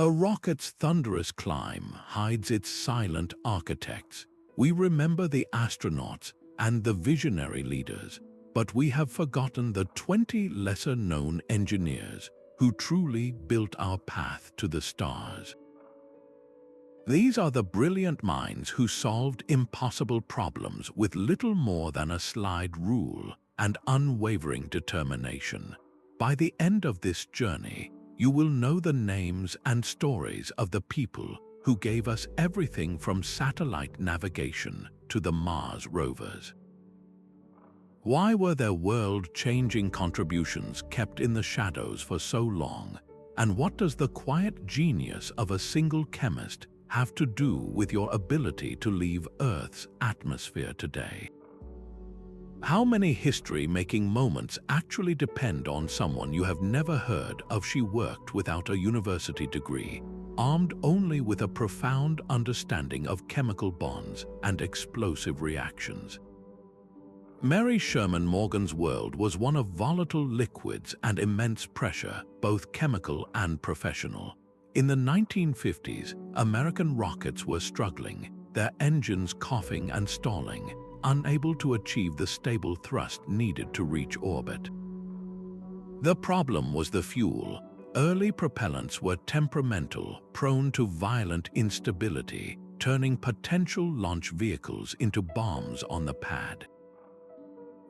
A rocket's thunderous climb hides its silent architects. We remember the astronauts and the visionary leaders, but we have forgotten the 20 lesser-known engineers who truly built our path to the stars. These are the brilliant minds who solved impossible problems with little more than a slide rule and unwavering determination. By the end of this journey, you will know the names and stories of the people who gave us everything from satellite navigation to the Mars rovers. Why were their world-changing contributions kept in the shadows for so long? And what does the quiet genius of a single chemist have to do with your ability to leave Earth's atmosphere today? How many history-making moments actually depend on someone you have never heard of? She worked without a university degree, armed only with a profound understanding of chemical bonds and explosive reactions. Mary Sherman Morgan's world was one of volatile liquids and immense pressure, both chemical and professional. In the 1950s, American rockets were struggling, their engines coughing and stalling, unable to achieve the stable thrust needed to reach orbit. The problem was the fuel. Early propellants were temperamental, prone to violent instability, turning potential launch vehicles into bombs on the pad.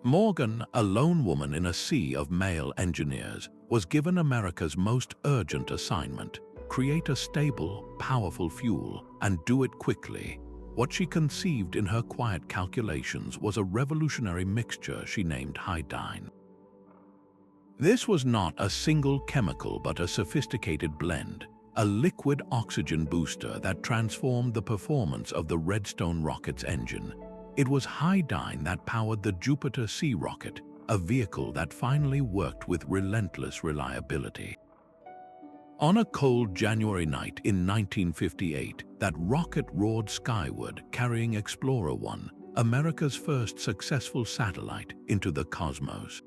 Morgan, a lone woman in a sea of male engineers, was given America's most urgent assignment: create a stable, powerful fuel and do it quickly. What she conceived in her quiet calculations was a revolutionary mixture she named Hydyne. This was not a single chemical but a sophisticated blend, a liquid oxygen booster that transformed the performance of the Redstone rocket's engine. It was Hydyne that powered the Jupiter C rocket, a vehicle that finally worked with relentless reliability. On a cold January night in 1958, that rocket roared skyward, carrying Explorer 1, America's first successful satellite, into the cosmos.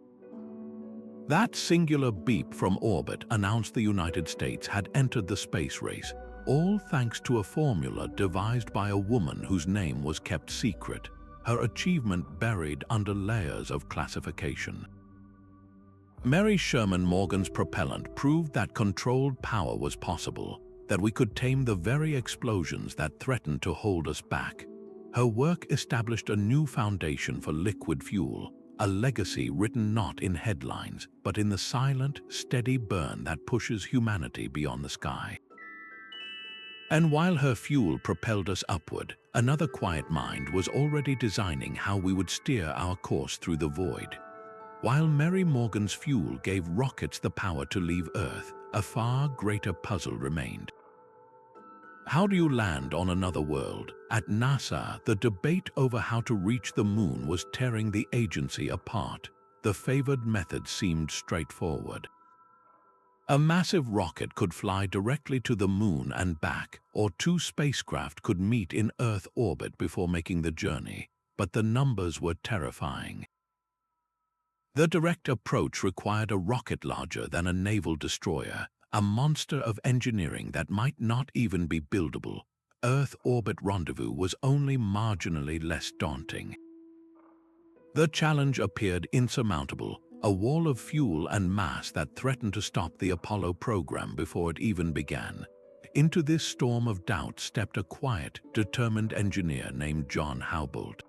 That singular beep from orbit announced the United States had entered the space race, all thanks to a formula devised by a woman whose name was kept secret, her achievement buried under layers of classification. Mary Sherman Morgan's propellant proved that controlled power was possible, that we could tame the very explosions that threatened to hold us back. Her work established a new foundation for liquid fuel, a legacy written not in headlines, but in the silent, steady burn that pushes humanity beyond the sky. And while her fuel propelled us upward, another quiet mind was already designing how we would steer our course through the void. While Mary Morgan's fuel gave rockets the power to leave Earth, a far greater puzzle remained. How do you land on another world? At NASA, the debate over how to reach the moon was tearing the agency apart. The favored method seemed straightforward. A massive rocket could fly directly to the moon and back, or two spacecraft could meet in Earth orbit before making the journey, but the numbers were terrifying. The direct approach required a rocket larger than a naval destroyer, a monster of engineering that might not even be buildable. Earth orbit rendezvous was only marginally less daunting. The challenge appeared insurmountable, a wall of fuel and mass that threatened to stop the Apollo program before it even began. Into this storm of doubt stepped a quiet, determined engineer named John Houbolt.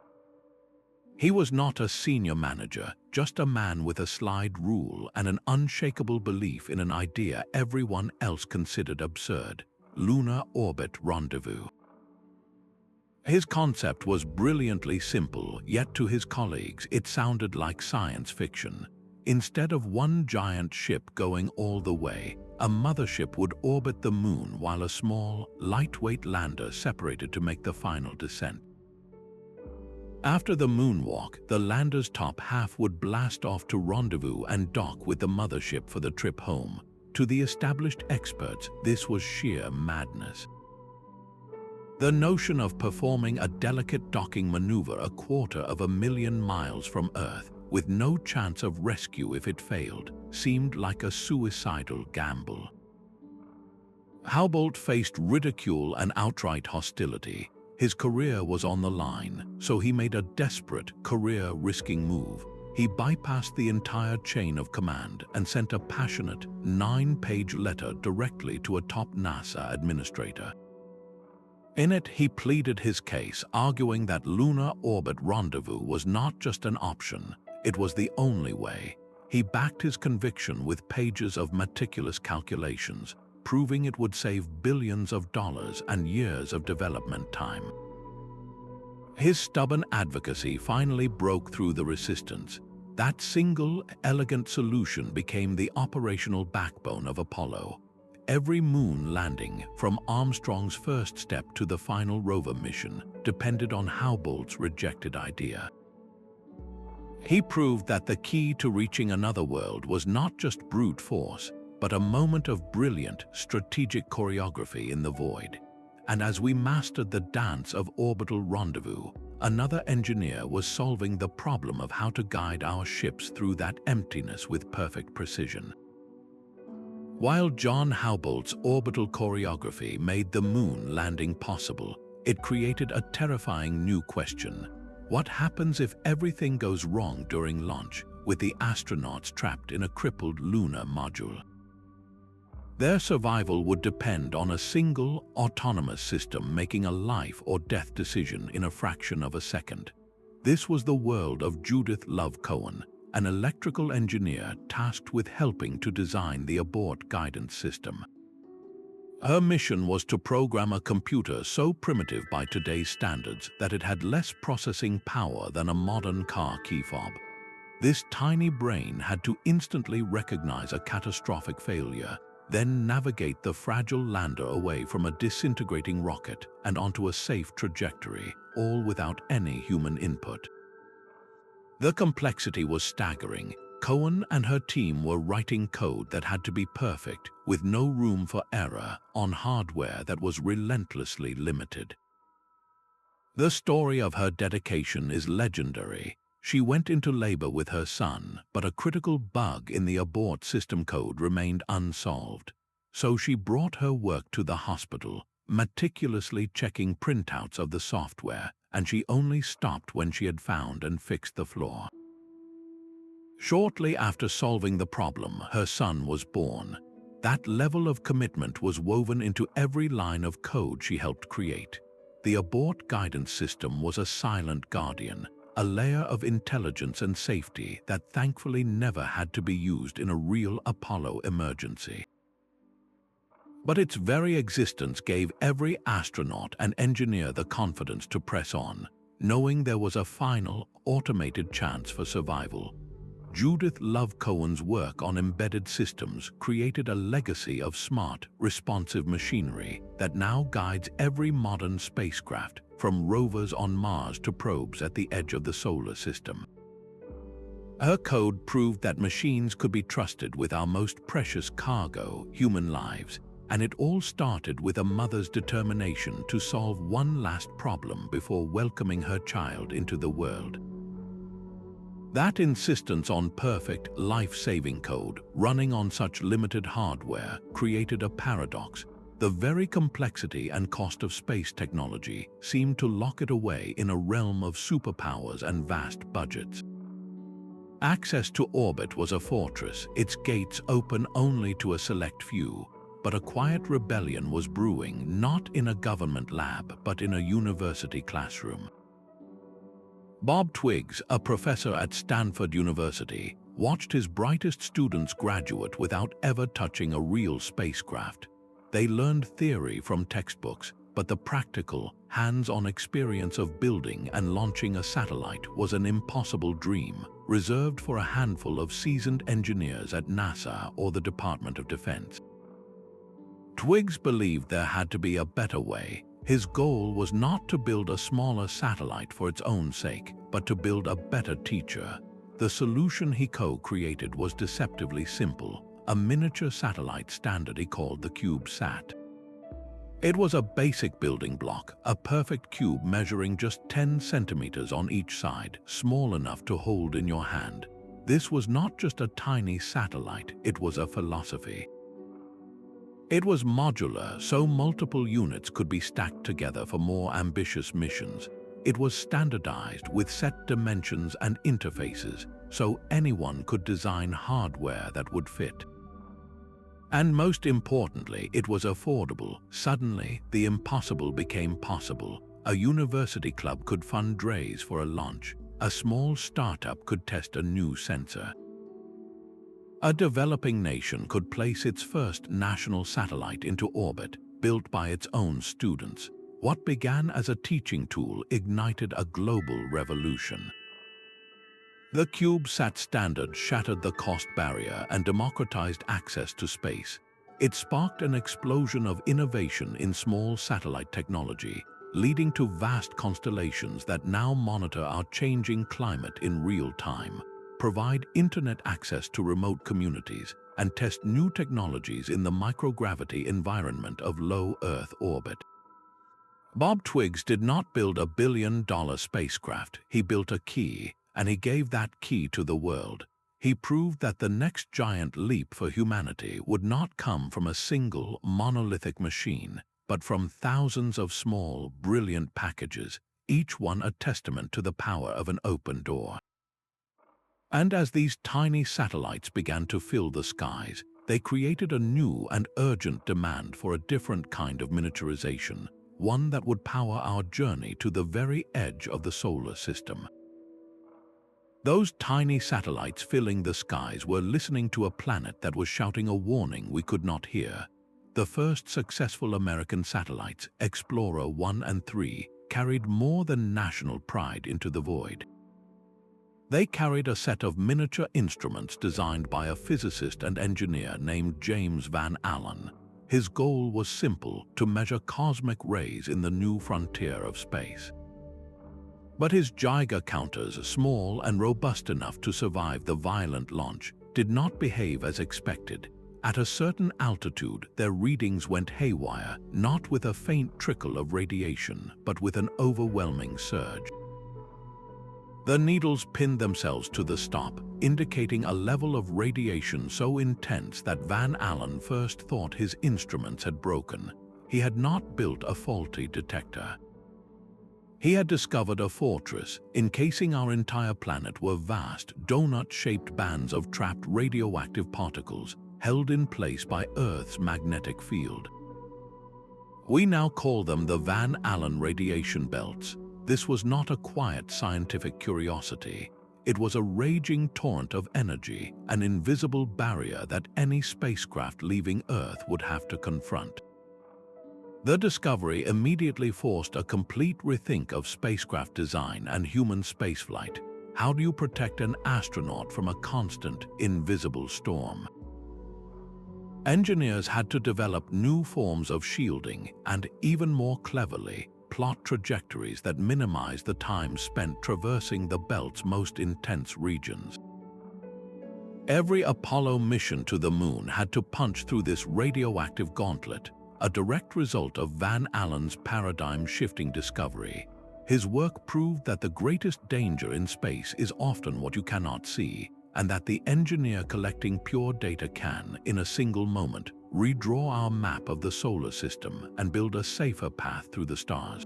He was not a senior manager, just a man with a slide rule and an unshakable belief in an idea everyone else considered absurd: lunar orbit rendezvous. His concept was brilliantly simple, yet to his colleagues it sounded like science fiction. Instead of one giant ship going all the way, a mothership would orbit the moon while a small, lightweight lander separated to make the final descent. After the moonwalk, the lander's top half would blast off to rendezvous and dock with the mothership for the trip home. To the established experts, this was sheer madness. The notion of performing a delicate docking maneuver 250,000 miles from Earth, with no chance of rescue if it failed, seemed like a suicidal gamble. Houbolt faced ridicule and outright hostility. His career was on the line, so he made a desperate, career-risking move. He bypassed the entire chain of command and sent a passionate, 9-page letter directly to a top NASA administrator. In it, he pleaded his case, arguing that lunar orbit rendezvous was not just an option, it was the only way. He backed his conviction with pages of meticulous calculations, proving it would save billions of dollars and years of development time. His stubborn advocacy finally broke through the resistance. That single, elegant solution became the operational backbone of Apollo. Every moon landing, from Armstrong's first step to the final rover mission, depended on Houbolt's rejected idea. He proved that the key to reaching another world was not just brute force, but a moment of brilliant, strategic choreography in the void. And as we mastered the dance of orbital rendezvous, another engineer was solving the problem of how to guide our ships through that emptiness with perfect precision. While John Houbolt's orbital choreography made the moon landing possible, it created a terrifying new question. What happens if everything goes wrong during launch, with the astronauts trapped in a crippled lunar module? Their survival would depend on a single, autonomous system making a life or death decision in a fraction of a second. This was the world of Judith Love Cohen, an electrical engineer tasked with helping to design the Abort guidance system. Her mission was to program a computer so primitive by today's standards that it had less processing power than a modern car key fob. This tiny brain had to instantly recognize a catastrophic failure, then navigate the fragile lander away from a disintegrating rocket and onto a safe trajectory, all without any human input. The complexity was staggering. Cohen and her team were writing code that had to be perfect, with no room for error, on hardware that was relentlessly limited. The story of her dedication is legendary. She went into labor with her son, but a critical bug in the Abort system code remained unsolved. So she brought her work to the hospital, meticulously checking printouts of the software, and she only stopped when she had found and fixed the flaw. Shortly after solving the problem, her son was born. That level of commitment was woven into every line of code she helped create. The Abort guidance system was a silent guardian, a layer of intelligence and safety that thankfully never had to be used in a real Apollo emergency. But its very existence gave every astronaut and engineer the confidence to press on, knowing there was a final, automated chance for survival. Judith Love Cohen's work on embedded systems created a legacy of smart, responsive machinery that now guides every modern spacecraft, from rovers on Mars to probes at the edge of the solar system. Her code proved that machines could be trusted with our most precious cargo, human lives, and it all started with a mother's determination to solve one last problem before welcoming her child into the world. That insistence on perfect, life-saving code, running on such limited hardware, created a paradox. The very complexity and cost of space technology seemed to lock it away in a realm of superpowers and vast budgets. Access to orbit was a fortress, its gates open only to a select few, but a quiet rebellion was brewing, not in a government lab, but in a university classroom. Bob Twiggs, a professor at Stanford University, watched his brightest students graduate without ever touching a real spacecraft. They learned theory from textbooks, but the practical, hands-on experience of building and launching a satellite was an impossible dream, reserved for a handful of seasoned engineers at NASA or the Department of Defense. Twiggs believed there had to be a better way. His goal was not to build a smaller satellite for its own sake, but to build a better teacher. The solution he co-created was deceptively simple, a miniature satellite standard he called the CubeSat. It was a basic building block, a perfect cube measuring just 10 centimeters on each side, small enough to hold in your hand. This was not just a tiny satellite, it was a philosophy. It was modular, so multiple units could be stacked together for more ambitious missions. It was standardized with set dimensions and interfaces, so anyone could design hardware that would fit. And most importantly, it was affordable. Suddenly, the impossible became possible. A university club could fundraise for a launch. A small startup could test a new sensor. A developing nation could place its first national satellite into orbit, built by its own students. What began as a teaching tool ignited a global revolution. The CubeSat standard shattered the cost barrier and democratized access to space. It sparked an explosion of innovation in small satellite technology, leading to vast constellations that now monitor our changing climate in real time, provide internet access to remote communities, and test new technologies in the microgravity environment of low Earth orbit. Bob Twiggs did not build a billion-dollar spacecraft. He built a key, and he gave that key to the world. He proved that the next giant leap for humanity would not come from a single monolithic machine, but from thousands of small, brilliant packages, each one a testament to the power of an open door. And as these tiny satellites began to fill the skies, they created a new and urgent demand for a different kind of miniaturization, one that would power our journey to the very edge of the solar system. Those tiny satellites filling the skies were listening to a planet that was shouting a warning we could not hear. The first successful American satellites, Explorer 1 and 3, carried more than national pride into the void. They carried a set of miniature instruments designed by a physicist and engineer named James Van Allen. His goal was simple: to measure cosmic rays in the new frontier of space. But his Geiger counters, small and robust enough to survive the violent launch, did not behave as expected. At a certain altitude, their readings went haywire, not with a faint trickle of radiation, but with an overwhelming surge. The needles pinned themselves to the stop, indicating a level of radiation so intense that Van Allen first thought his instruments had broken. He had not built a faulty detector. He had discovered a fortress. Encasing our entire planet were vast, donut-shaped bands of trapped radioactive particles, held in place by Earth's magnetic field. We now call them the Van Allen radiation belts. This was not a quiet scientific curiosity. It was a raging torrent of energy, an invisible barrier that any spacecraft leaving Earth would have to confront. The discovery immediately forced a complete rethink of spacecraft design and human spaceflight. How do you protect an astronaut from a constant, invisible storm? Engineers had to develop new forms of shielding and, even more cleverly, plot trajectories that minimize the time spent traversing the belt's most intense regions. Every Apollo mission to the moon had to punch through this radioactive gauntlet, a direct result of Van Allen's paradigm-shifting discovery. His work proved that the greatest danger in space is often what you cannot see, and that the engineer collecting pure data can, in a single moment, redraw our map of the solar system and build a safer path through the stars.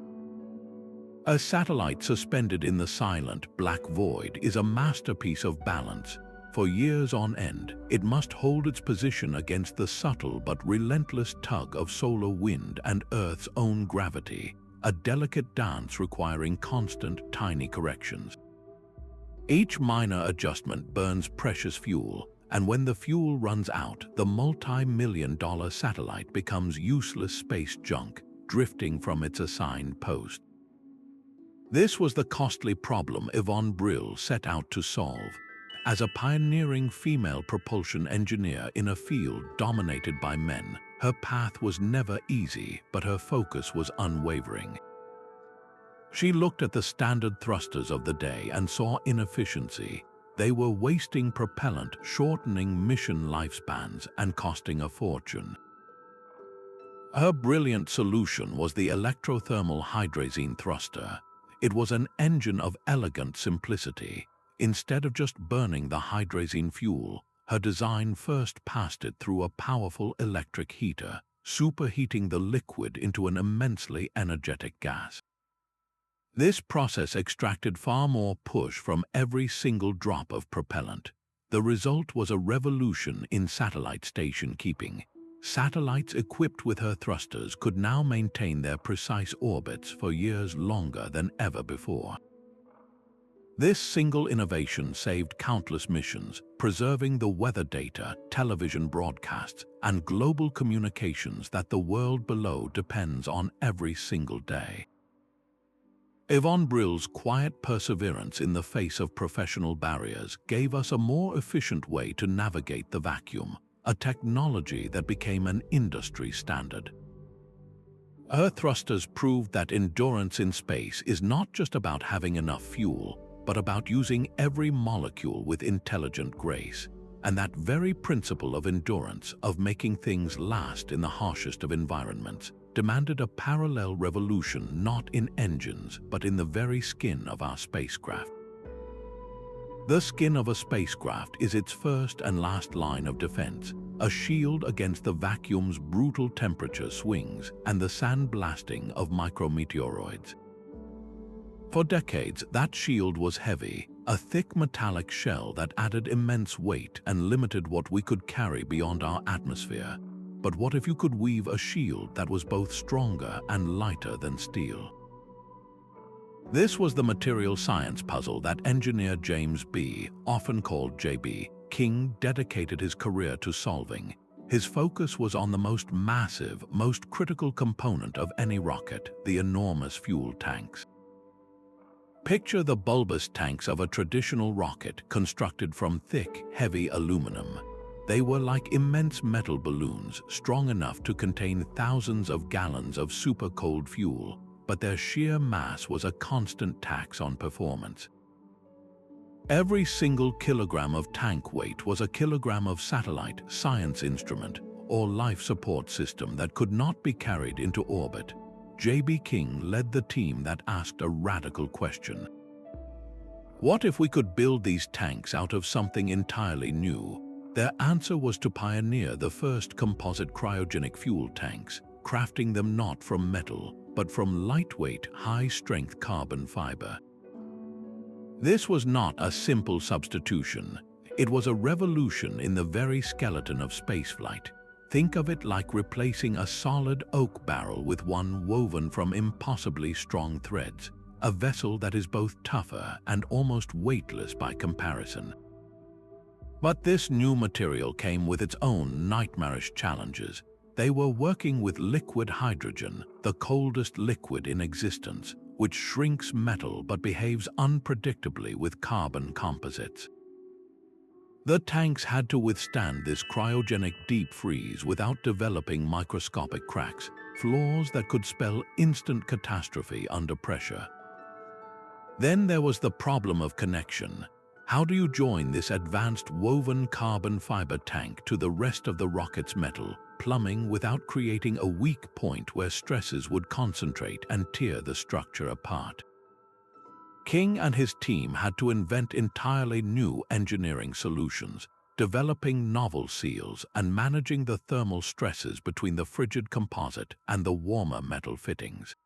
A satellite suspended in the silent, black void is a masterpiece of balance. For years on end, it must hold its position against the subtle but relentless tug of solar wind and Earth's own gravity, a delicate dance requiring constant, tiny corrections. Each minor adjustment burns precious fuel, and when the fuel runs out, the multi-million-dollar satellite becomes useless space junk, drifting from its assigned post. This was the costly problem Yvonne Brill set out to solve. As a pioneering female propulsion engineer in a field dominated by men, her path was never easy, but her focus was unwavering. She looked at the standard thrusters of the day and saw inefficiency. They were wasting propellant, shortening mission lifespans, and costing a fortune. Her brilliant solution was the electrothermal hydrazine thruster. It was an engine of elegant simplicity. Instead of just burning the hydrazine fuel, her design first passed it through a powerful electric heater, superheating the liquid into an immensely energetic gas. This process extracted far more push from every single drop of propellant. The result was a revolution in satellite station keeping. Satellites equipped with her thrusters could now maintain their precise orbits for years longer than ever before. This single innovation saved countless missions, preserving the weather data, television broadcasts, and global communications that the world below depends on every single day. Yvonne Brill's quiet perseverance in the face of professional barriers gave us a more efficient way to navigate the vacuum, a technology that became an industry standard. Her thrusters proved that endurance in space is not just about having enough fuel, but about using every molecule with intelligent grace. And that very principle of endurance, of making things last in the harshest of environments, demanded a parallel revolution not in engines, but in the very skin of our spacecraft. The skin of a spacecraft is its first and last line of defense, a shield against the vacuum's brutal temperature swings and the sandblasting of micrometeoroids. For decades, that shield was heavy, a thick metallic shell that added immense weight and limited what we could carry beyond our atmosphere. But what if you could weave a shield that was both stronger and lighter than steel? This was the material science puzzle that engineer James B., often called J.B., King dedicated his career to solving. His focus was on the most massive, most critical component of any rocket, the enormous fuel tanks. Picture the bulbous tanks of a traditional rocket constructed from thick, heavy aluminum. They were like immense metal balloons, strong enough to contain thousands of gallons of super-cold fuel, but their sheer mass was a constant tax on performance. Every single kilogram of tank weight was a kilogram of satellite, science instrument, or life support system that could not be carried into orbit. J.B. King led the team that asked a radical question. What if we could build these tanks out of something entirely new? Their answer was to pioneer the first composite cryogenic fuel tanks, crafting them not from metal, but from lightweight, high-strength carbon fiber. This was not a simple substitution. It was a revolution in the very skeleton of spaceflight. Think of it like replacing a solid oak barrel with one woven from impossibly strong threads, a vessel that is both tougher and almost weightless by comparison. But this new material came with its own nightmarish challenges. They were working with liquid hydrogen, the coldest liquid in existence, which shrinks metal but behaves unpredictably with carbon composites. The tanks had to withstand this cryogenic deep freeze without developing microscopic cracks, flaws that could spell instant catastrophe under pressure. Then there was the problem of connection. How do you join this advanced woven carbon fiber tank to the rest of the rocket's metal, plumbing without creating a weak point where stresses would concentrate and tear the structure apart? King and his team had to invent entirely new engineering solutions, developing novel seals and managing the thermal stresses between the frigid composite and the warmer metal fittings.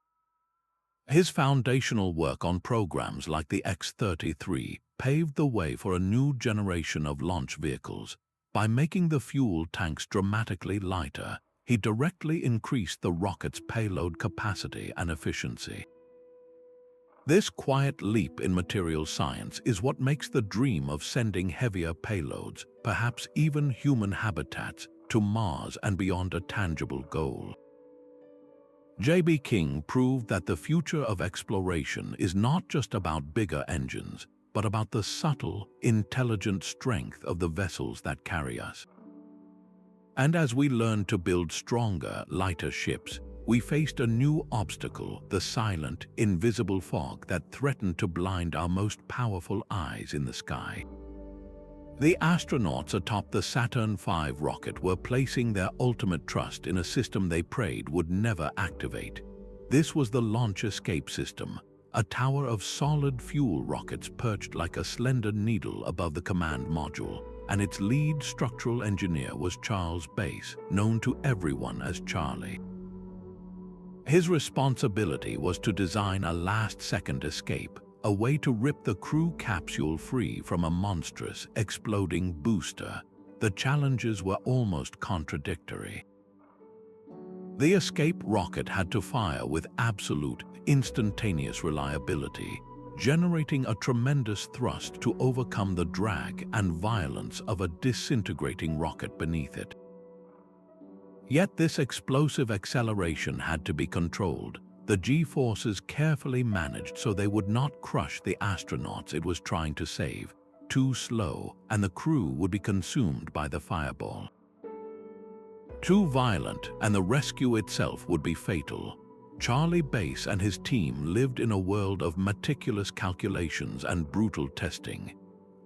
His foundational work on programs like the X-33 paved the way for a new generation of launch vehicles. By making the fuel tanks dramatically lighter, he directly increased the rocket's payload capacity and efficiency. This quiet leap in material science is what makes the dream of sending heavier payloads, perhaps even human habitats, to Mars and beyond a tangible goal. J.B. King proved that the future of exploration is not just about bigger engines, but about the subtle, intelligent strength of the vessels that carry us. And as we learned to build stronger, lighter ships, we faced a new obstacle, the silent, invisible fog that threatened to blind our most powerful eyes in the sky. The astronauts atop the Saturn V rocket were placing their ultimate trust in a system they prayed would never activate. This was the launch escape system, a tower of solid fuel rockets perched like a slender needle above the command module, and its lead structural engineer was Charles Bass, known to everyone as Charlie. His responsibility was to design a last-second escape, a way to rip the crew capsule free from a monstrous, exploding booster. The challenges were almost contradictory. The escape rocket had to fire with absolute, instantaneous reliability, generating a tremendous thrust to overcome the drag and violence of a disintegrating rocket beneath it. Yet this explosive acceleration had to be controlled, the G-forces carefully managed so they would not crush the astronauts it was trying to save. Too slow, and the crew would be consumed by the fireball. Too violent, and the rescue itself would be fatal. Charlie Bass and his team lived in a world of meticulous calculations and brutal testing.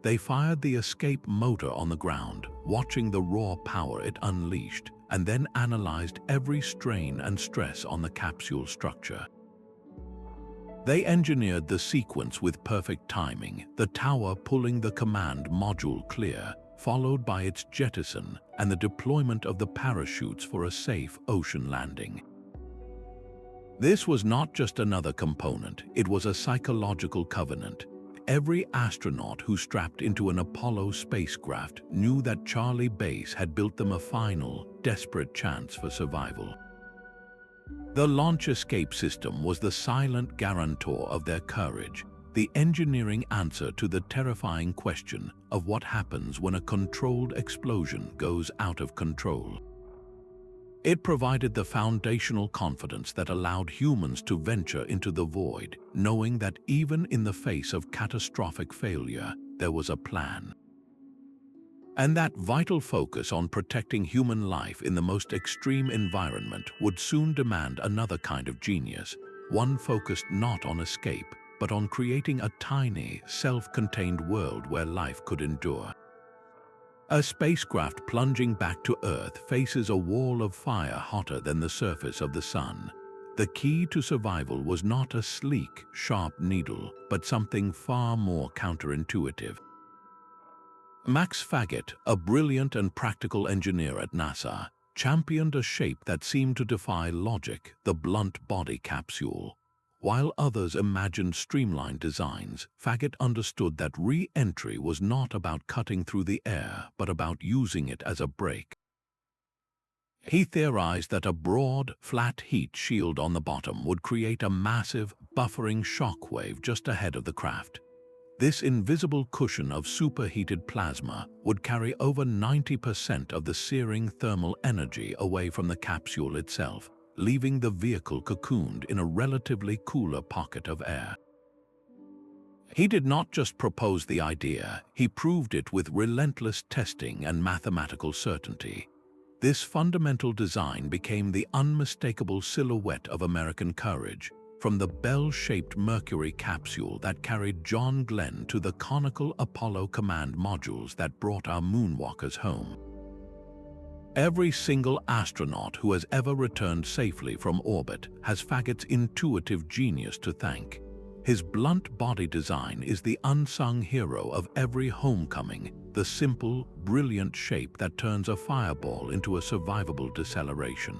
They fired the escape motor on the ground, watching the raw power it unleashed, and then analyzed every strain and stress on the capsule structure. They engineered the sequence with perfect timing, the tower pulling the command module clear, followed by its jettison and the deployment of the parachutes for a safe ocean landing. This was not just another component, it was a psychological covenant. Every astronaut who strapped into an Apollo spacecraft knew that Charlie Bass had built them a final, desperate chance for survival. The launch escape system was the silent guarantor of their courage, the engineering answer to the terrifying question of what happens when a controlled explosion goes out of control. It provided the foundational confidence that allowed humans to venture into the void, knowing that even in the face of catastrophic failure, there was a plan. And that vital focus on protecting human life in the most extreme environment would soon demand another kind of genius, one focused not on escape, but on creating a tiny, self-contained world where life could endure. A spacecraft plunging back to Earth faces a wall of fire hotter than the surface of the sun. The key to survival was not a sleek, sharp needle, but something far more counterintuitive. Max Faget, a brilliant and practical engineer at NASA, championed a shape that seemed to defy logic, the blunt body capsule. While others imagined streamlined designs, Faget understood that re-entry was not about cutting through the air, but about using it as a brake. He theorized that a broad, flat heat shield on the bottom would create a massive, buffering shockwave just ahead of the craft. This invisible cushion of superheated plasma would carry over 90% of the searing thermal energy away from the capsule itself, leaving the vehicle cocooned in a relatively cooler pocket of air. He did not just propose the idea, he proved it with relentless testing and mathematical certainty. This fundamental design became the unmistakable silhouette of American courage, from the bell-shaped Mercury capsule that carried John Glenn to the conical Apollo command modules that brought our moonwalkers home. Every single astronaut who has ever returned safely from orbit has Faget's intuitive genius to thank. His blunt body design is the unsung hero of every homecoming, the simple, brilliant shape that turns a fireball into a survivable deceleration.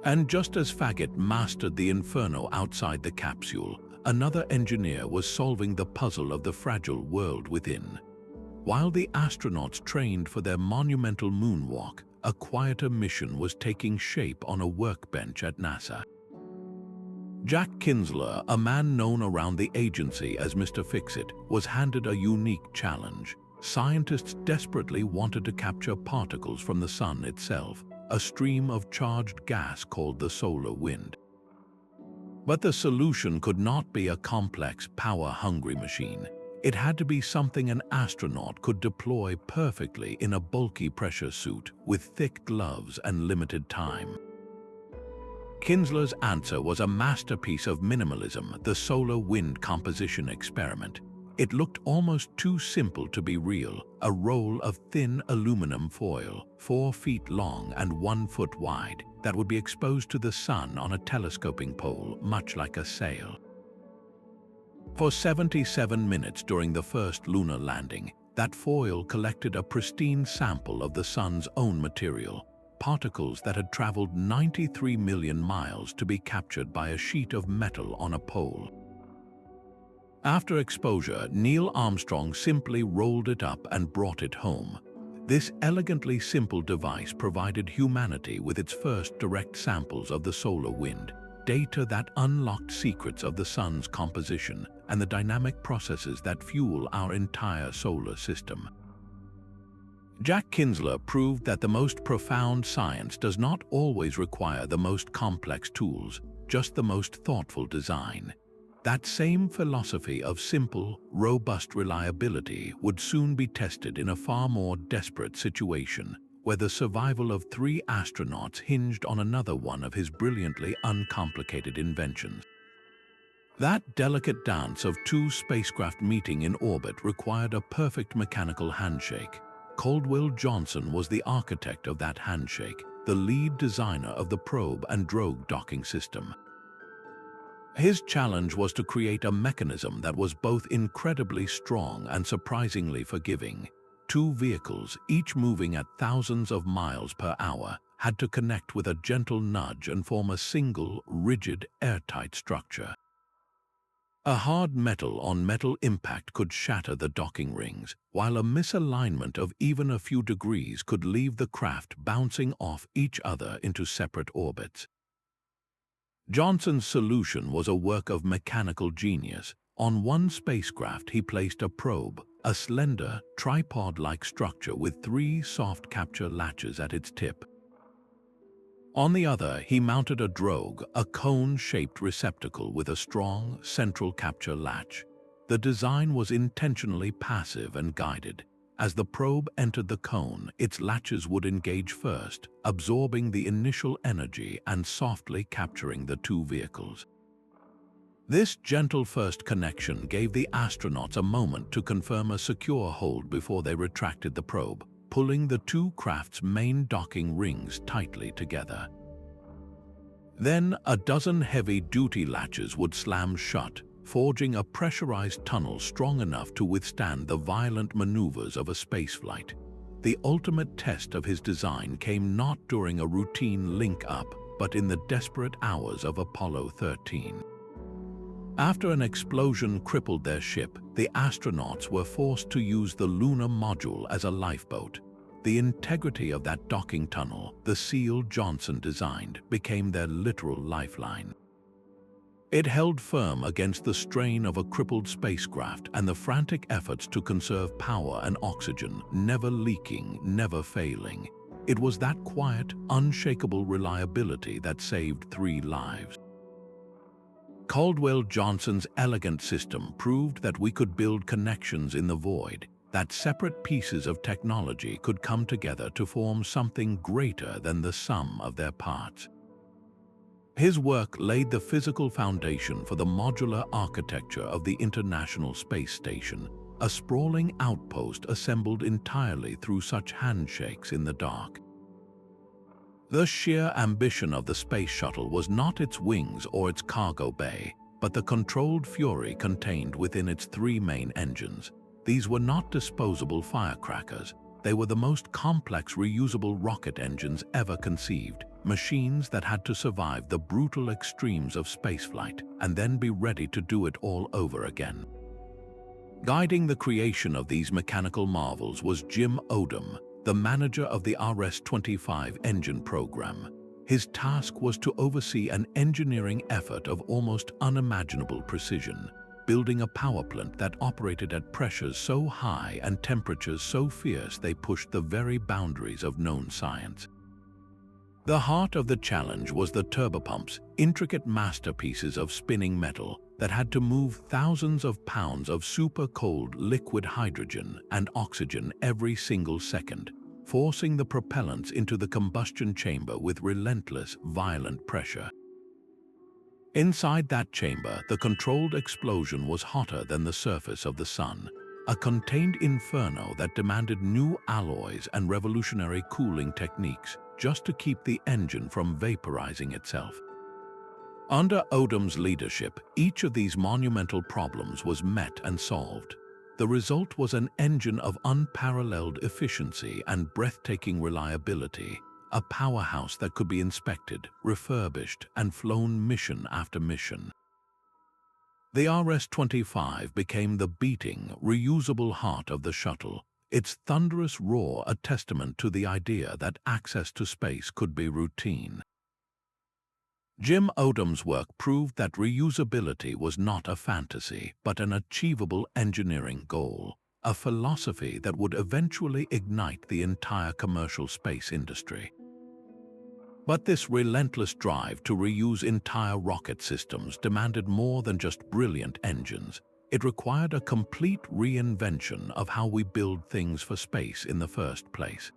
And just as Faget mastered the inferno outside the capsule, another engineer was solving the puzzle of the fragile world within. While the astronauts trained for their monumental moonwalk, a quieter mission was taking shape on a workbench at NASA. Jack Kinzler, a man known around the agency as Mr. Fix-It, was handed a unique challenge. Scientists desperately wanted to capture particles from the sun itself, a stream of charged gas called the solar wind. But the solution could not be a complex, power-hungry machine. It had to be something an astronaut could deploy perfectly in a bulky pressure suit with thick gloves and limited time. Kinzler's answer was a masterpiece of minimalism, the solar wind composition experiment. It looked almost too simple to be real, a roll of thin aluminum foil, 4 feet long and 1 foot wide, that would be exposed to the sun on a telescoping pole, much like a sail. For 77 minutes during the first lunar landing, That foil collected a pristine sample of the sun's own material, particles that had traveled 93 million miles to be captured by a sheet of metal on a pole. After exposure, Neil Armstrong simply rolled it up and brought it home. This elegantly simple device provided humanity with its first direct samples of the solar wind, data that unlocked secrets of the sun's composition and the dynamic processes that fuel our entire solar system. Jack Kinzler proved that the most profound science does not always require the most complex tools, just the most thoughtful design. That same philosophy of simple, robust reliability would soon be tested in a far more desperate situation, where the survival of 3 astronauts hinged on another one of his brilliantly uncomplicated inventions. That delicate dance of 2 spacecraft meeting in orbit required a perfect mechanical handshake. Caldwell Johnson was the architect of that handshake, the lead designer of the probe and drogue docking system. His challenge was to create a mechanism that was both incredibly strong and surprisingly forgiving. 2 vehicles, each moving at thousands of miles per hour, had to connect with a gentle nudge and form a single, rigid, airtight structure. A hard metal-on-metal impact could shatter the docking rings, while a misalignment of even a few degrees could leave the craft bouncing off each other into separate orbits. Johnson's solution was a work of mechanical genius. On one spacecraft, he placed a probe, a slender, tripod-like structure with 3 soft capture latches at its tip. On the other, he mounted a drogue, a cone-shaped receptacle with a strong, central capture latch. The design was intentionally passive and guided. As the probe entered the cone, its latches would engage first, absorbing the initial energy and softly capturing the 2 vehicles. This gentle first connection gave the astronauts a moment to confirm a secure hold before they retracted the probe, pulling the 2 crafts' main docking rings tightly together. Then a dozen heavy-duty latches would slam shut, forging a pressurized tunnel strong enough to withstand the violent maneuvers of a spaceflight. The ultimate test of his design came not during a routine link-up, but in the desperate hours of Apollo 13. After an explosion crippled their ship, the astronauts were forced to use the Lunar module as a lifeboat. The integrity of that docking tunnel, the seal Johnson designed, became their literal lifeline. It held firm against the strain of a crippled spacecraft and the frantic efforts to conserve power and oxygen, never leaking, never failing. It was that quiet, unshakable reliability that saved 3 lives. Caldwell Johnson's elegant system proved that we could build connections in the void, that separate pieces of technology could come together to form something greater than the sum of their parts. His work laid the physical foundation for the modular architecture of the International Space Station, a sprawling outpost assembled entirely through such handshakes in the dark. The sheer ambition of the space shuttle was not its wings or its cargo bay, but the controlled fury contained within its 3 main engines. These were not disposable firecrackers. They were the most complex reusable rocket engines ever conceived, machines that had to survive the brutal extremes of spaceflight and then be ready to do it all over again. Guiding the creation of these mechanical marvels was Jim Odom, the manager of the RS-25 engine program. His task was to oversee an engineering effort of almost unimaginable precision, building a power plant that operated at pressures so high and temperatures so fierce they pushed the very boundaries of known science. The heart of the challenge was the turbopumps, intricate masterpieces of spinning metal that had to move thousands of pounds of super-cold liquid hydrogen and oxygen every single second, forcing the propellants into the combustion chamber with relentless, violent pressure. Inside that chamber, the controlled explosion was hotter than the surface of the sun, a contained inferno that demanded new alloys and revolutionary cooling techniques just to keep the engine from vaporizing itself. Under Odom's leadership, each of these monumental problems was met and solved. The result was an engine of unparalleled efficiency and breathtaking reliability, a powerhouse that could be inspected, refurbished, and flown mission after mission. The RS-25 became the beating, reusable heart of the shuttle, its thunderous roar a testament to the idea that access to space could be routine. Jim Odom's work proved that reusability was not a fantasy, but an achievable engineering goal, a philosophy that would eventually ignite the entire commercial space industry. But this relentless drive to reuse entire rocket systems demanded more than just brilliant engines. It required a complete reinvention of how we build things for space in the first place.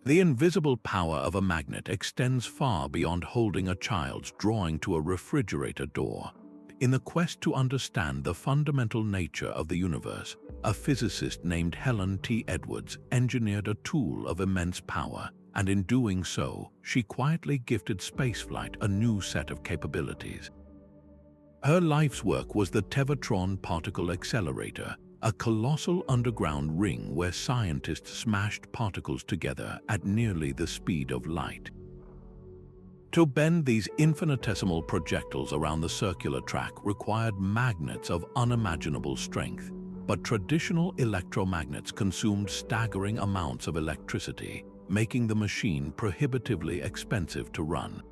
The invisible power of a magnet extends far beyond holding a child's drawing to a refrigerator door. In the quest to understand the fundamental nature of the universe, a physicist named Helen T. Edwards engineered a tool of immense power, and in doing so, she quietly gifted spaceflight a new set of capabilities. Her life's work was the Tevatron Particle Accelerator, a colossal underground ring where scientists smashed particles together at nearly the speed of light. To bend these infinitesimal projectiles around the circular track required magnets of unimaginable strength, but traditional electromagnets consumed staggering amounts of electricity, making the machine prohibitively expensive to run.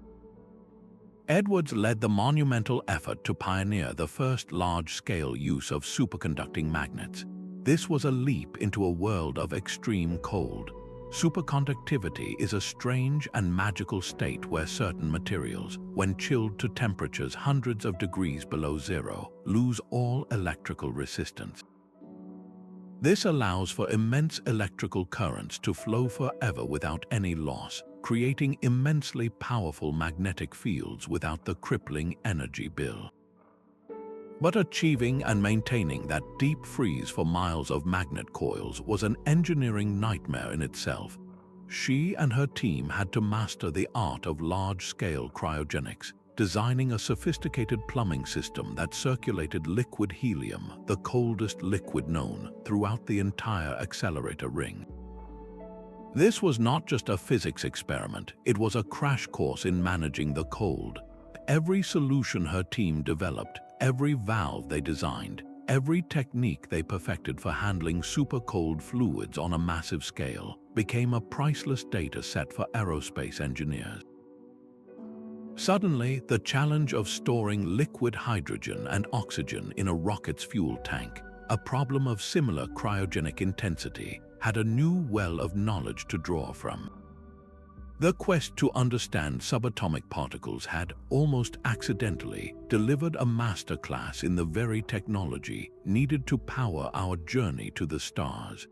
Edwards led the monumental effort to pioneer the first large-scale use of superconducting magnets. This was a leap into a world of extreme cold. Superconductivity is a strange and magical state where certain materials, when chilled to temperatures hundreds of degrees below zero, lose all electrical resistance. This allows for immense electrical currents to flow forever without any loss, creating immensely powerful magnetic fields without the crippling energy bill. But achieving and maintaining that deep freeze for miles of magnet coils was an engineering nightmare in itself. She and her team had to master the art of large-scale cryogenics, designing a sophisticated plumbing system that circulated liquid helium, the coldest liquid known, throughout the entire accelerator ring. This was not just a physics experiment, it was a crash course in managing the cold. Every solution her team developed, every valve they designed, every technique they perfected for handling super-cold fluids on a massive scale became a priceless data set for aerospace engineers. Suddenly, the challenge of storing liquid hydrogen and oxygen in a rocket's fuel tank, a problem of similar cryogenic intensity, had a new well of knowledge to draw from. The quest to understand subatomic particles had, almost accidentally, delivered a masterclass in the very technology needed to power our journey to the stars.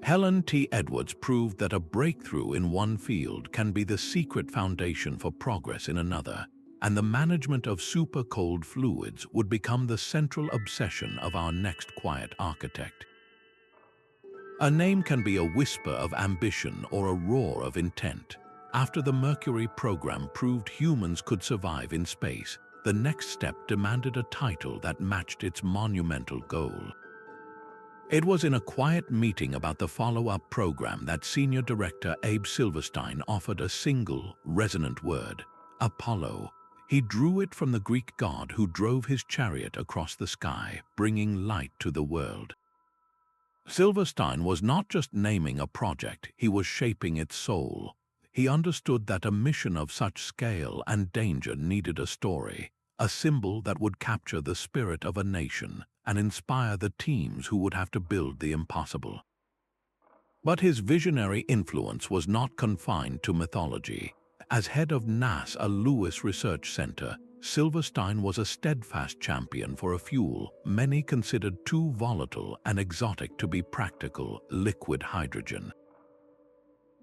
Helen T. Edwards proved that a breakthrough in one field can be the secret foundation for progress in another, and the management of super-cold fluids would become the central obsession of our next quiet architect. A name can be a whisper of ambition or a roar of intent. After the Mercury program proved humans could survive in space, the next step demanded a title that matched its monumental goal. It was in a quiet meeting about the follow-up program that Senior Director Abe Silverstein offered a single, resonant word: Apollo. He drew it from the Greek god who drove his chariot across the sky, bringing light to the world. Silverstein was not just naming a project, he was shaping its soul. He understood that a mission of such scale and danger needed a story, a symbol that would capture the spirit of a nation and inspire the teams who would have to build the impossible. But his visionary influence was not confined to mythology. As head of NASA Lewis Research Center, Silverstein was a steadfast champion for a fuel many considered too volatile and exotic to be practical: liquid hydrogen.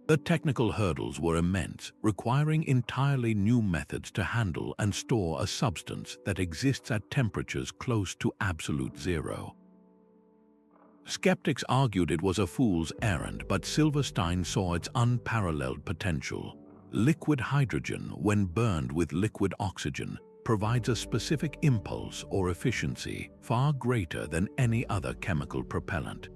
The technical hurdles were immense, requiring entirely new methods to handle and store a substance that exists at temperatures close to absolute zero. Skeptics argued it was a fool's errand, but Silverstein saw its unparalleled potential. Liquid hydrogen, when burned with liquid oxygen, provides a specific impulse or efficiency far greater than any other chemical propellant.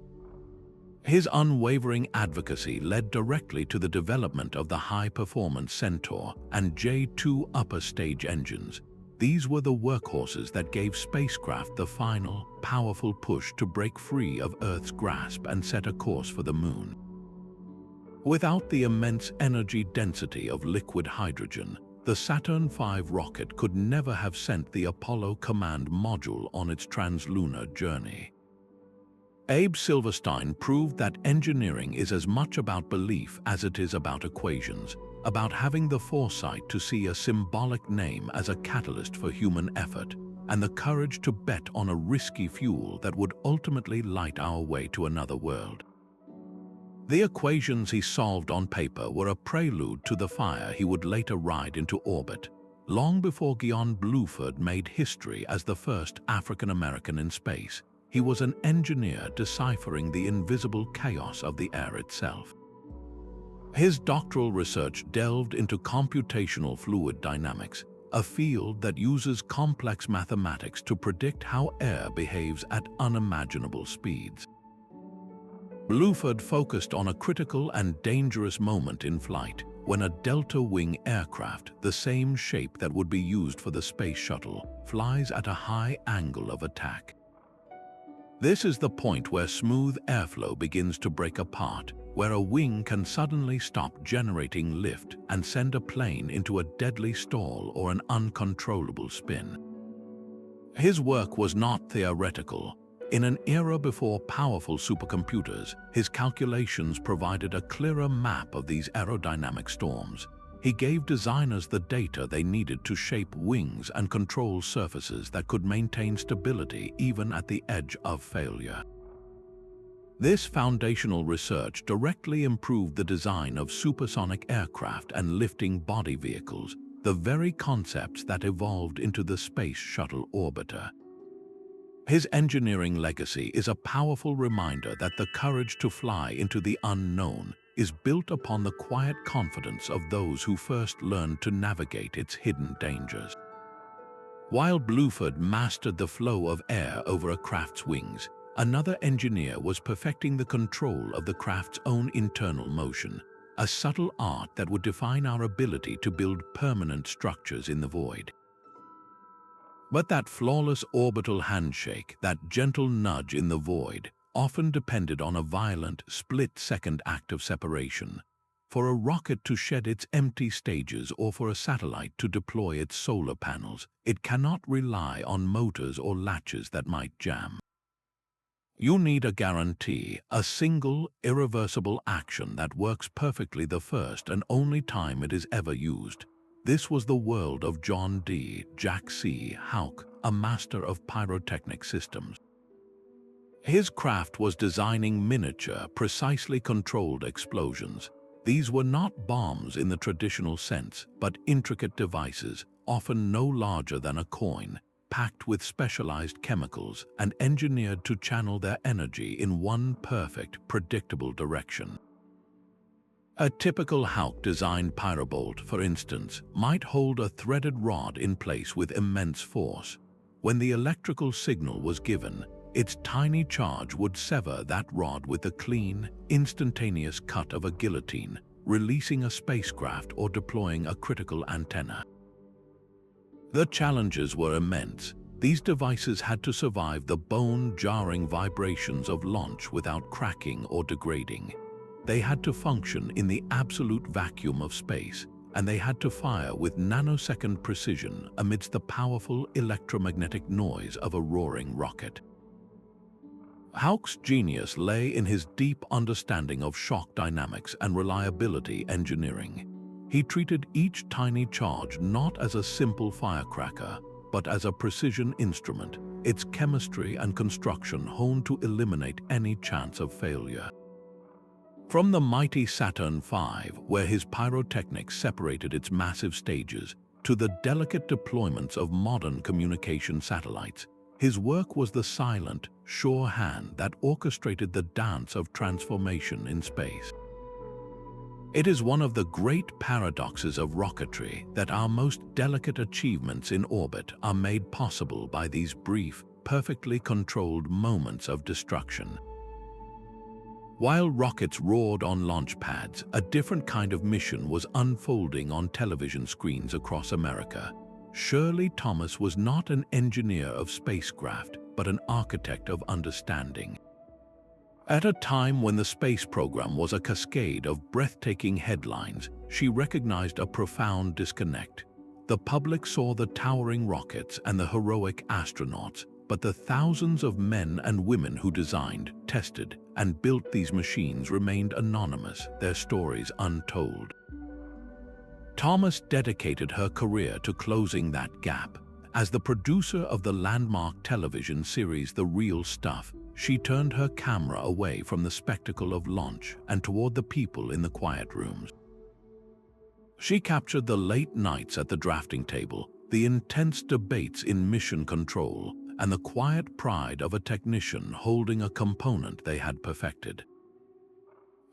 His unwavering advocacy led directly to the development of the high-performance Centaur and J-2 upper stage engines. These were the workhorses that gave spacecraft the final, powerful push to break free of Earth's grasp and set a course for the Moon. Without the immense energy density of liquid hydrogen, the Saturn V rocket could never have sent the Apollo Command Module on its translunar journey. Abe Silverstein proved that engineering is as much about belief as it is about equations, about having the foresight to see a symbolic name as a catalyst for human effort, and the courage to bet on a risky fuel that would ultimately light our way to another world. The equations he solved on paper were a prelude to the fire he would later ride into orbit, long before John Bluford made history as the first African-American in space. He was an engineer deciphering the invisible chaos of the air itself. His doctoral research delved into computational fluid dynamics, a field that uses complex mathematics to predict how air behaves at unimaginable speeds. Bluford focused on a critical and dangerous moment in flight, when a delta-wing aircraft, the same shape that would be used for the space shuttle, flies at a high angle of attack. This is the point where smooth airflow begins to break apart, where a wing can suddenly stop generating lift and send a plane into a deadly stall or an uncontrollable spin. His work was not theoretical. In an era before powerful supercomputers, his calculations provided a clearer map of these aerodynamic storms. He gave designers the data they needed to shape wings and control surfaces that could maintain stability even at the edge of failure. This foundational research directly improved the design of supersonic aircraft and lifting body vehicles, the very concepts that evolved into the Space Shuttle orbiter. His engineering legacy is a powerful reminder that the courage to fly into the unknown is built upon the quiet confidence of those who first learned to navigate its hidden dangers. While Bluford mastered the flow of air over a craft's wings, another engineer was perfecting the control of the craft's own internal motion, a subtle art that would define our ability to build permanent structures in the void. But that flawless orbital handshake, that gentle nudge in the void, often depended on a violent, split-second act of separation. For a rocket to shed its empty stages or for a satellite to deploy its solar panels, it cannot rely on motors or latches that might jam. You need a guarantee, a single, irreversible action that works perfectly the first and only time it is ever used. This was the world of John D. Jack C. Houck, a master of pyrotechnic systems. His craft was designing miniature, precisely controlled explosions. These were not bombs in the traditional sense, but intricate devices, often no larger than a coin, packed with specialized chemicals and engineered to channel their energy in one perfect, predictable direction. A typical Houck-designed pyrobolt, for instance, might hold a threaded rod in place with immense force. When the electrical signal was given, its tiny charge would sever that rod with the clean, instantaneous cut of a guillotine, releasing a spacecraft or deploying a critical antenna. The challenges were immense. These devices had to survive the bone-jarring vibrations of launch without cracking or degrading. They had to function in the absolute vacuum of space, and they had to fire with nanosecond precision amidst the powerful electromagnetic noise of a roaring rocket. Houck's genius lay in his deep understanding of shock dynamics and reliability engineering. He treated each tiny charge not as a simple firecracker, but as a precision instrument, its chemistry and construction honed to eliminate any chance of failure. From the mighty Saturn V, where his pyrotechnics separated its massive stages, to the delicate deployments of modern communication satellites, his work was the silent, sure hand that orchestrated the dance of transformation in space. It is one of the great paradoxes of rocketry that our most delicate achievements in orbit are made possible by these brief, perfectly controlled moments of destruction. While rockets roared on launch pads, a different kind of mission was unfolding on television screens across America. Shirley Thomas was not an engineer of spacecraft, but an architect of understanding. At a time when the space program was a cascade of breathtaking headlines, she recognized a profound disconnect. The public saw the towering rockets and the heroic astronauts, but the thousands of men and women who designed, tested, and built these machines remained anonymous, their stories untold. Thomas dedicated her career to closing that gap. As the producer of the landmark television series The Real Stuff, she turned her camera away from the spectacle of launch and toward the people in the quiet rooms. She captured the late nights at the drafting table, the intense debates in mission control, and the quiet pride of a technician holding a component they had perfected.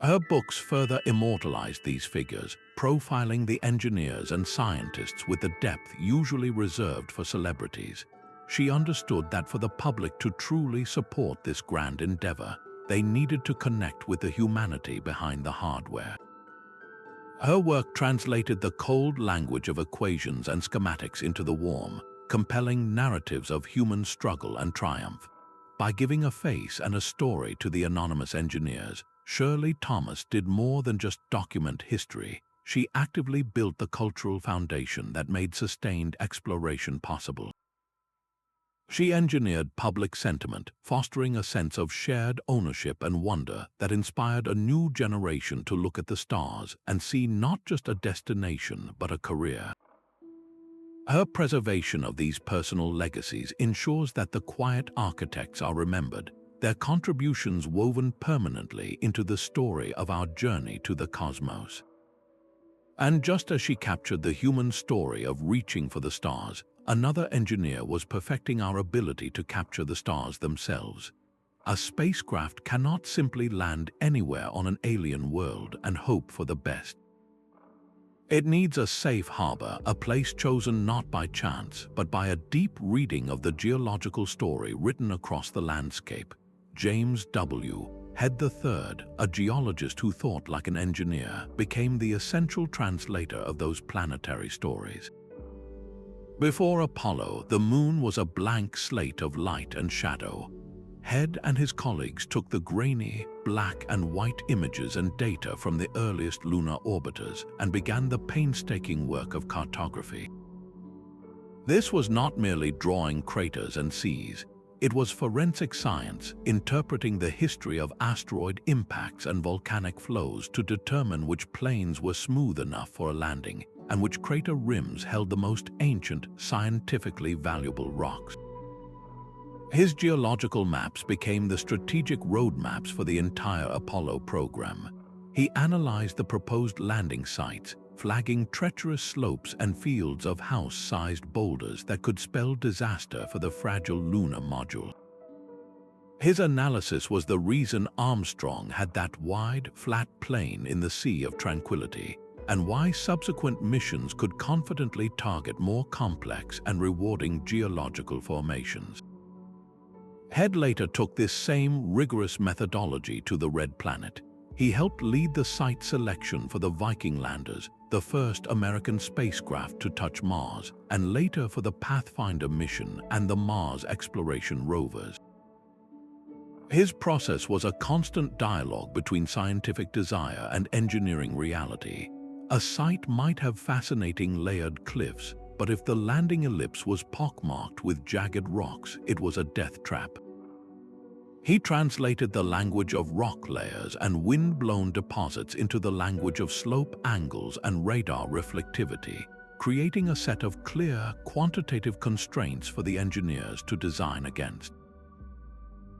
Her books further immortalized these figures, profiling the engineers and scientists with the depth usually reserved for celebrities. She understood that for the public to truly support this grand endeavor, they needed to connect with the humanity behind the hardware. Her work translated the cold language of equations and schematics into the warm, compelling narratives of human struggle and triumph. By giving a face and a story to the anonymous engineers, Shirley Thomas did more than just document history. She actively built the cultural foundation that made sustained exploration possible. She engineered public sentiment, fostering a sense of shared ownership and wonder that inspired a new generation to look at the stars and see not just a destination but a career. Her preservation of these personal legacies ensures that the quiet architects are remembered, their contributions woven permanently into the story of our journey to the cosmos. And just as she captured the human story of reaching for the stars, another engineer was perfecting our ability to capture the stars themselves. A spacecraft cannot simply land anywhere on an alien world and hope for the best. It needs a safe harbor, a place chosen not by chance, but by a deep reading of the geological story written across the landscape. James W. Head III, a geologist who thought like an engineer, became the essential translator of those planetary stories. Before Apollo, the moon was a blank slate of light and shadow. Head and his colleagues took the grainy, black and white images and data from the earliest lunar orbiters and began the painstaking work of cartography. This was not merely drawing craters and seas. It was forensic science, interpreting the history of asteroid impacts and volcanic flows to determine which plains were smooth enough for a landing and which crater rims held the most ancient, scientifically valuable rocks. His geological maps became the strategic roadmaps for the entire Apollo program. He analyzed the proposed landing sites, flagging treacherous slopes and fields of house-sized boulders that could spell disaster for the fragile lunar module. His analysis was the reason Armstrong had that wide, flat plain in the Sea of Tranquility, and why subsequent missions could confidently target more complex and rewarding geological formations. Head later took this same rigorous methodology to the Red Planet. He helped lead the site selection for the Viking landers, the first American spacecraft to touch Mars, and later for the Pathfinder mission and the Mars exploration rovers. His process was a constant dialogue between scientific desire and engineering reality. A site might have fascinating layered cliffs, but if the landing ellipse was pockmarked with jagged rocks, it was a death trap. He translated the language of rock layers and wind-blown deposits into the language of slope angles and radar reflectivity, creating a set of clear, quantitative constraints for the engineers to design against.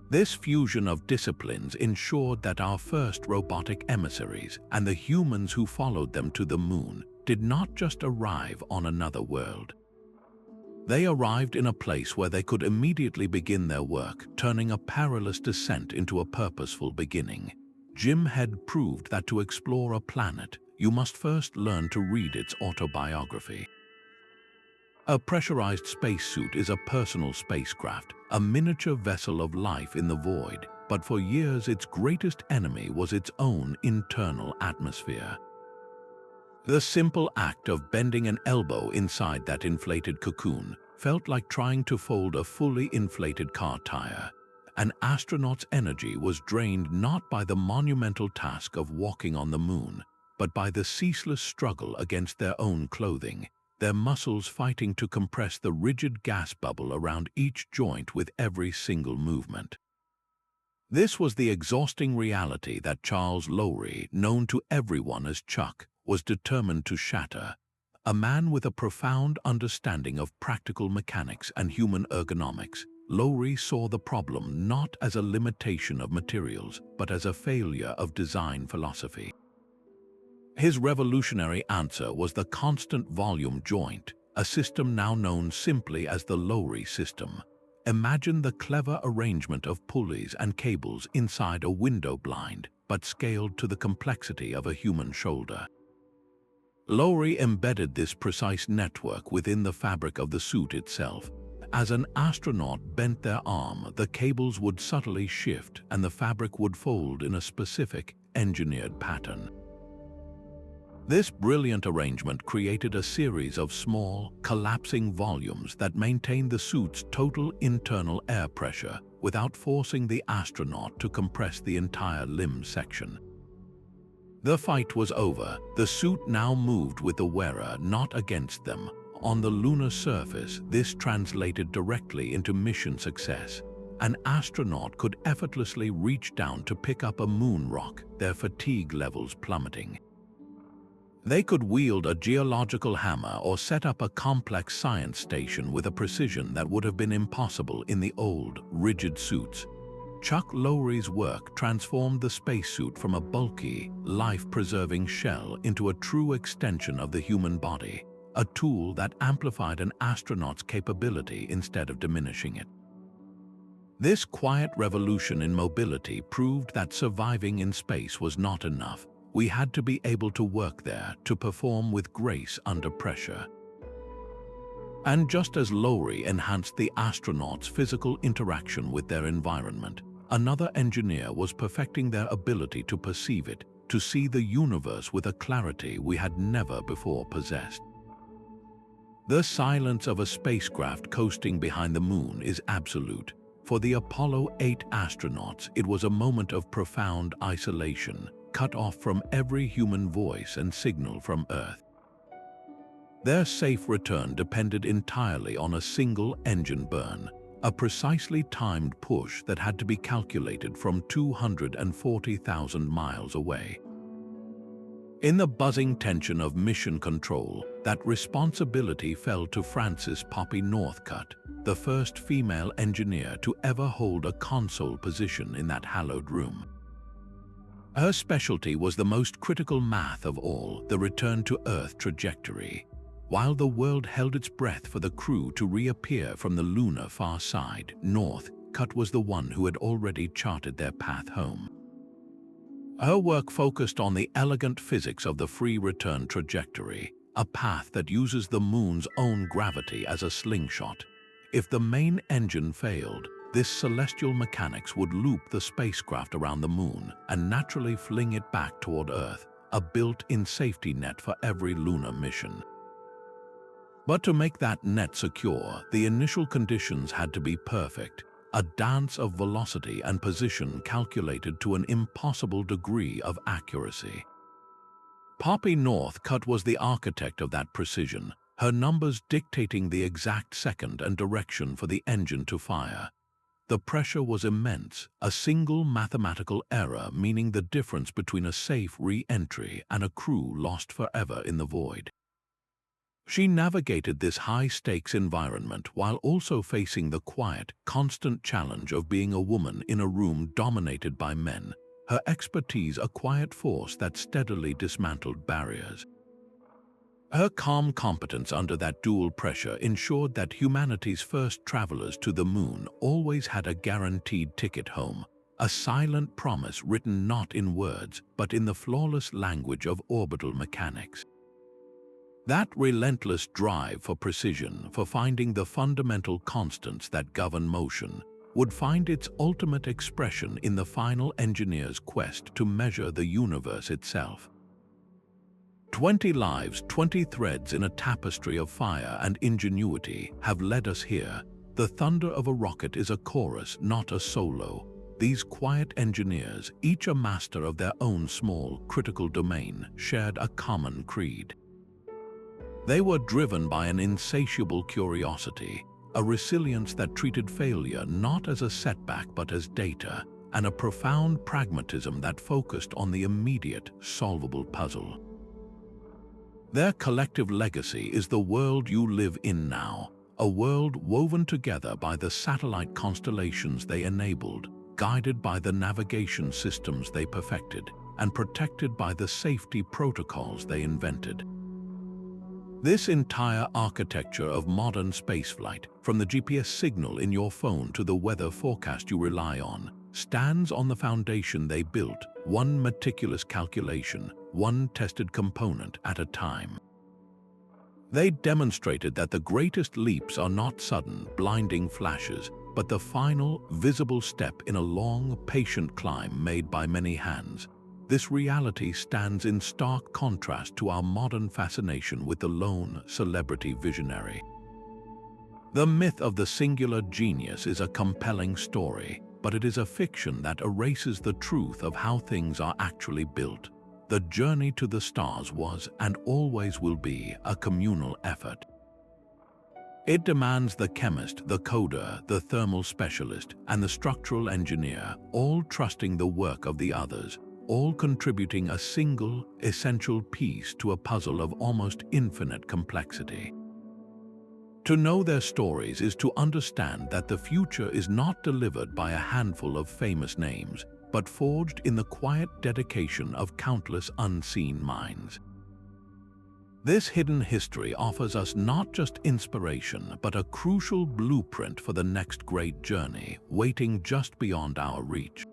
This fusion of disciplines ensured that our first robotic emissaries and the humans who followed them to the moon did not just arrive on another world. They arrived in a place where they could immediately begin their work, turning a perilous descent into a purposeful beginning. Jim had proved that to explore a planet, you must first learn to read its autobiography. A pressurized spacesuit is a personal spacecraft, a miniature vessel of life in the void, but for years its greatest enemy was its own internal atmosphere. The simple act of bending an elbow inside that inflated cocoon felt like trying to fold a fully inflated car tire. An astronaut's energy was drained not by the monumental task of walking on the moon, but by the ceaseless struggle against their own clothing, their muscles fighting to compress the rigid gas bubble around each joint with every single movement. This was the exhausting reality that Charles Lowry, known to everyone as Chuck, was determined to shatter. A man with a profound understanding of practical mechanics and human ergonomics, Lowry saw the problem not as a limitation of materials, but as a failure of design philosophy. His revolutionary answer was the constant volume joint, a system now known simply as the Lowry system. Imagine the clever arrangement of pulleys and cables inside a window blind, but scaled to the complexity of a human shoulder. Lowry embedded this precise network within the fabric of the suit itself. As an astronaut bent their arm, the cables would subtly shift and the fabric would fold in a specific, engineered pattern. This brilliant arrangement created a series of small, collapsing volumes that maintained the suit's total internal air pressure without forcing the astronaut to compress the entire limb section. The fight was over. The suit now moved with the wearer, not against them. On the lunar surface, this translated directly into mission success. An astronaut could effortlessly reach down to pick up a moon rock, their fatigue levels plummeting. They could wield a geological hammer or set up a complex science station with a precision that would have been impossible in the old, rigid suits. Chuck Lowry's work transformed the spacesuit from a bulky, life-preserving shell into a true extension of the human body, a tool that amplified an astronaut's capability instead of diminishing it. This quiet revolution in mobility proved that surviving in space was not enough. We had to be able to work there, to perform with grace under pressure. And just as Lowry enhanced the astronauts' physical interaction with their environment, another engineer was perfecting their ability to perceive it, to see the universe with a clarity we had never before possessed. The silence of a spacecraft coasting behind the moon is absolute. For the Apollo 8 astronauts, it was a moment of profound isolation, cut off from every human voice and signal from Earth. Their safe return depended entirely on a single engine burn, a precisely timed push that had to be calculated from 240,000 miles away. In the buzzing tension of mission control, that responsibility fell to Frances Poppy Northcutt, the first female engineer to ever hold a console position in that hallowed room. Her specialty was the most critical math of all, the return-to-Earth trajectory. While the world held its breath for the crew to reappear from the lunar far side, Northcutt was the one who had already charted their path home. Her work focused on the elegant physics of the free return trajectory, a path that uses the moon's own gravity as a slingshot. If the main engine failed, this celestial mechanics would loop the spacecraft around the moon and naturally fling it back toward Earth, a built-in safety net for every lunar mission. But to make that net secure, the initial conditions had to be perfect, a dance of velocity and position calculated to an impossible degree of accuracy. Poppy Northcutt was the architect of that precision, her numbers dictating the exact second and direction for the engine to fire. The pressure was immense, a single mathematical error meaning the difference between a safe re-entry and a crew lost forever in the void. She navigated this high-stakes environment while also facing the quiet, constant challenge of being a woman in a room dominated by men, her expertise a quiet force that steadily dismantled barriers. Her calm competence under that dual pressure ensured that humanity's first travelers to the moon always had a guaranteed ticket home, a silent promise written not in words, but in the flawless language of orbital mechanics. That relentless drive for precision, for finding the fundamental constants that govern motion, would find its ultimate expression in the final engineer's quest to measure the universe itself. 20 lives, 20 threads in a tapestry of fire and ingenuity have led us here. The thunder of a rocket is a chorus, not a solo. These quiet engineers, each a master of their own small, critical domain, shared a common creed. They were driven by an insatiable curiosity, a resilience that treated failure not as a setback but as data, and a profound pragmatism that focused on the immediate, solvable puzzle. Their collective legacy is the world you live in now, a world woven together by the satellite constellations they enabled, guided by the navigation systems they perfected, and protected by the safety protocols they invented. This entire architecture of modern spaceflight, from the GPS signal in your phone to the weather forecast you rely on, stands on the foundation they built, one meticulous calculation, one tested component at a time. They demonstrated that the greatest leaps are not sudden, blinding flashes, but the final, visible step in a long, patient climb made by many hands. This reality stands in stark contrast to our modern fascination with the lone, celebrity visionary. The myth of the singular genius is a compelling story, but it is a fiction that erases the truth of how things are actually built. The journey to the stars was, and always will be, a communal effort. It demands the chemist, the coder, the thermal specialist, and the structural engineer, all trusting the work of the others, all contributing a single, essential piece to a puzzle of almost infinite complexity. To know their stories is to understand that the future is not delivered by a handful of famous names, but forged in the quiet dedication of countless unseen minds. This hidden history offers us not just inspiration, but a crucial blueprint for the next great journey, waiting just beyond our reach.